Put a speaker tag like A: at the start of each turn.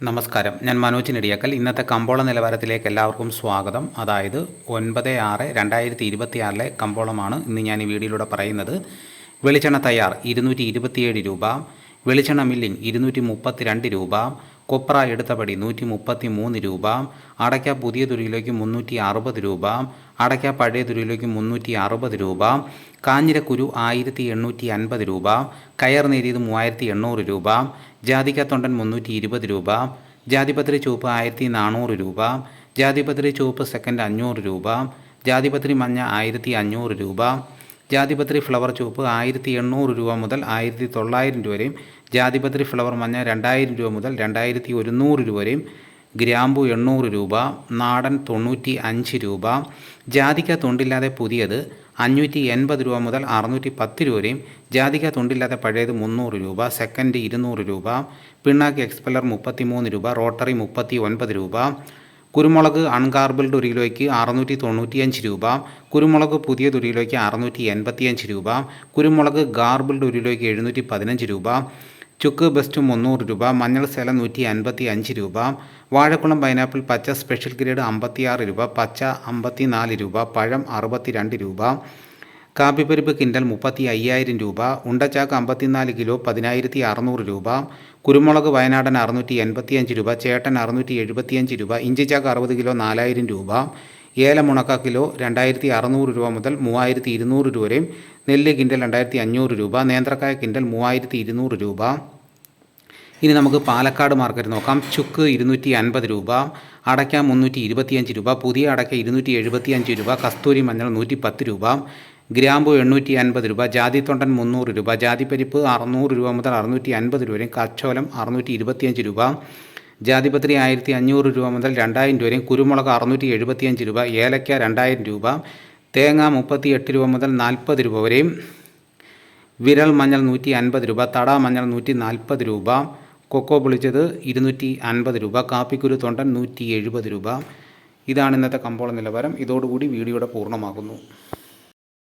A: നമസ്കാരം, ഞാൻ മനോജ് നെടിയാക്കൽ. ഇന്നത്തെ കമ്പോള നിലവാരത്തിലേക്ക് എല്ലാവർക്കും സ്വാഗതം. അതായത് 9/6/2024 കമ്പോളമാണ് ഇന്ന് ഞാൻ ഈ വീഡിയോയിലൂടെ പറയുന്നത്. വെളിച്ചെണ്ണ തയ്യാർ 227 രൂപ, വെളിച്ചെണ്ണ മില്ലിംഗ് 232 രൂപ, കൊപ്ര എടുത്തപടി 133 രൂപ, അടയ്ക്ക പുതിയ തുരിയിലേക്ക് 360 രൂപ, അടയ്ക്ക പഴയ തുരിയിലേക്ക് 360 രൂപ, കാഞ്ഞിരക്കുരു 1850 രൂപ, കയർ നേരിയത് 3800 രൂപ, ജാതിക്ക തൊണ്ടൻ 320 രൂപ, ജാതിപത്രി ചുവപ്പ് 1400 രൂപ, ജാതിപത്രി ചുവപ്പ് സെക്കൻഡ് 500 രൂപ, ജാതിപത്രി മഞ്ഞ 1500 രൂപ, ജാതിപത്രി ഫ്ലവർ ചുവപ്പ് 1800 രൂപ മുതൽ 1900 രൂപ വരെയും, ജാതിപത്രി ഫ്ലവർ മഞ്ഞ 2000 രൂപ മുതൽ 2100 രൂപ വരെയും, ഗ്രാമ്പു 800 രൂപ, നാടൻ 95 രൂപ, ജാതിക്ക തൊണ്ടില്ലാതെ പുതിയത് 580 രൂപ മുതൽ 610 രൂപ വരെയും, ജാതിക്ക തൊണ്ടില്ലാതെ പഴയത് 300 രൂപ, സെക്കൻഡ് 200 രൂപ, പിണ്ണാക്ക് എക്സ്പെല്ലർ 33 രൂപ, റോട്ടറി 39 രൂപ, കുരുമുളക് അൺഗാർബിൾഡ് ഒരു കിലോയ്ക്ക് 695 രൂപ, കുരുമുളക് പുതിയ ഒരു കിലോയ്ക്ക് 685 രൂപ, കുരുമുളക് ഗാർബിൾഡ് ഒരു കിലോയ്ക്ക് 715 രൂപ, ചുക്ക് ബെസ്റ്റ് 300 രൂപ, മഞ്ഞൾ സേലം 155 രൂപ, വാഴക്കുളം പൈനാപ്പിൾ പച്ച സ്പെഷ്യൽ ഗ്രേഡ് 56 രൂപ, പച്ച 54 രൂപ, പഴം 62 രൂപ, കാപ്പിപ്പരിപ്പ് കിൻഡൽ 35,000 രൂപ, ഉണ്ടച്ചാക്ക് 54 കിലോ 10,600 രൂപ, കുരുമുളക് വയനാടൻ 685 രൂപ, ചേട്ടൻ 675 രൂപ, ഇഞ്ചിച്ചാക്ക് 60 കിലോ 4,000 രൂപ, ഏലം ഉണക്ക കിലോ 2,600 രൂപ മുതൽ 3,200 രൂപ വരെയും, നെല്ല് കിൻഡൽ 2,500 രൂപ, നേന്ത്രക്കായ കിൻഡൽ 3,200 രൂപ. ഇനി നമുക്ക് പാലക്കാട് മാർക്കറ്റ് നോക്കാം. ചുക്ക് 250 രൂപ, അടയ്ക്ക 325 രൂപ, പുതിയ അടയ്ക്ക 275 രൂപ, കസ്തൂരി മഞ്ഞൾ 110 രൂപ, ഗ്രാമ്പു 850 രൂപ, ജാതിത്തൊണ്ടൻ 300 രൂപ, ജാതിപ്പരിപ്പ് 600 രൂപ മുതൽ 650 രൂപ വരെയും, കച്ചോലം 625 രൂപ, ജാതിപത്രി 1,500 രൂപ മുതൽ 2,000 രൂപ വരെയും, കുരുമുളക് 675 രൂപ, ഏലക്ക 2,000 രൂപ, തേങ്ങ 38 രൂപ മുതൽ 40 രൂപ വരെയും, വിരൽ മഞ്ഞൾ 150 രൂപ, തട മഞ്ഞൾ 140 രൂപ, കൊക്കോ പൊളിച്ചത് 250 രൂപ, കാപ്പിക്കുരു തൊണ്ടൻ 170 രൂപ. ഇതാണ് ഇന്നത്തെ കമ്പോള നിലവാരം. ഇതോടുകൂടി വീഡിയോയുടെ പൂർണ്ണമാകുന്നു.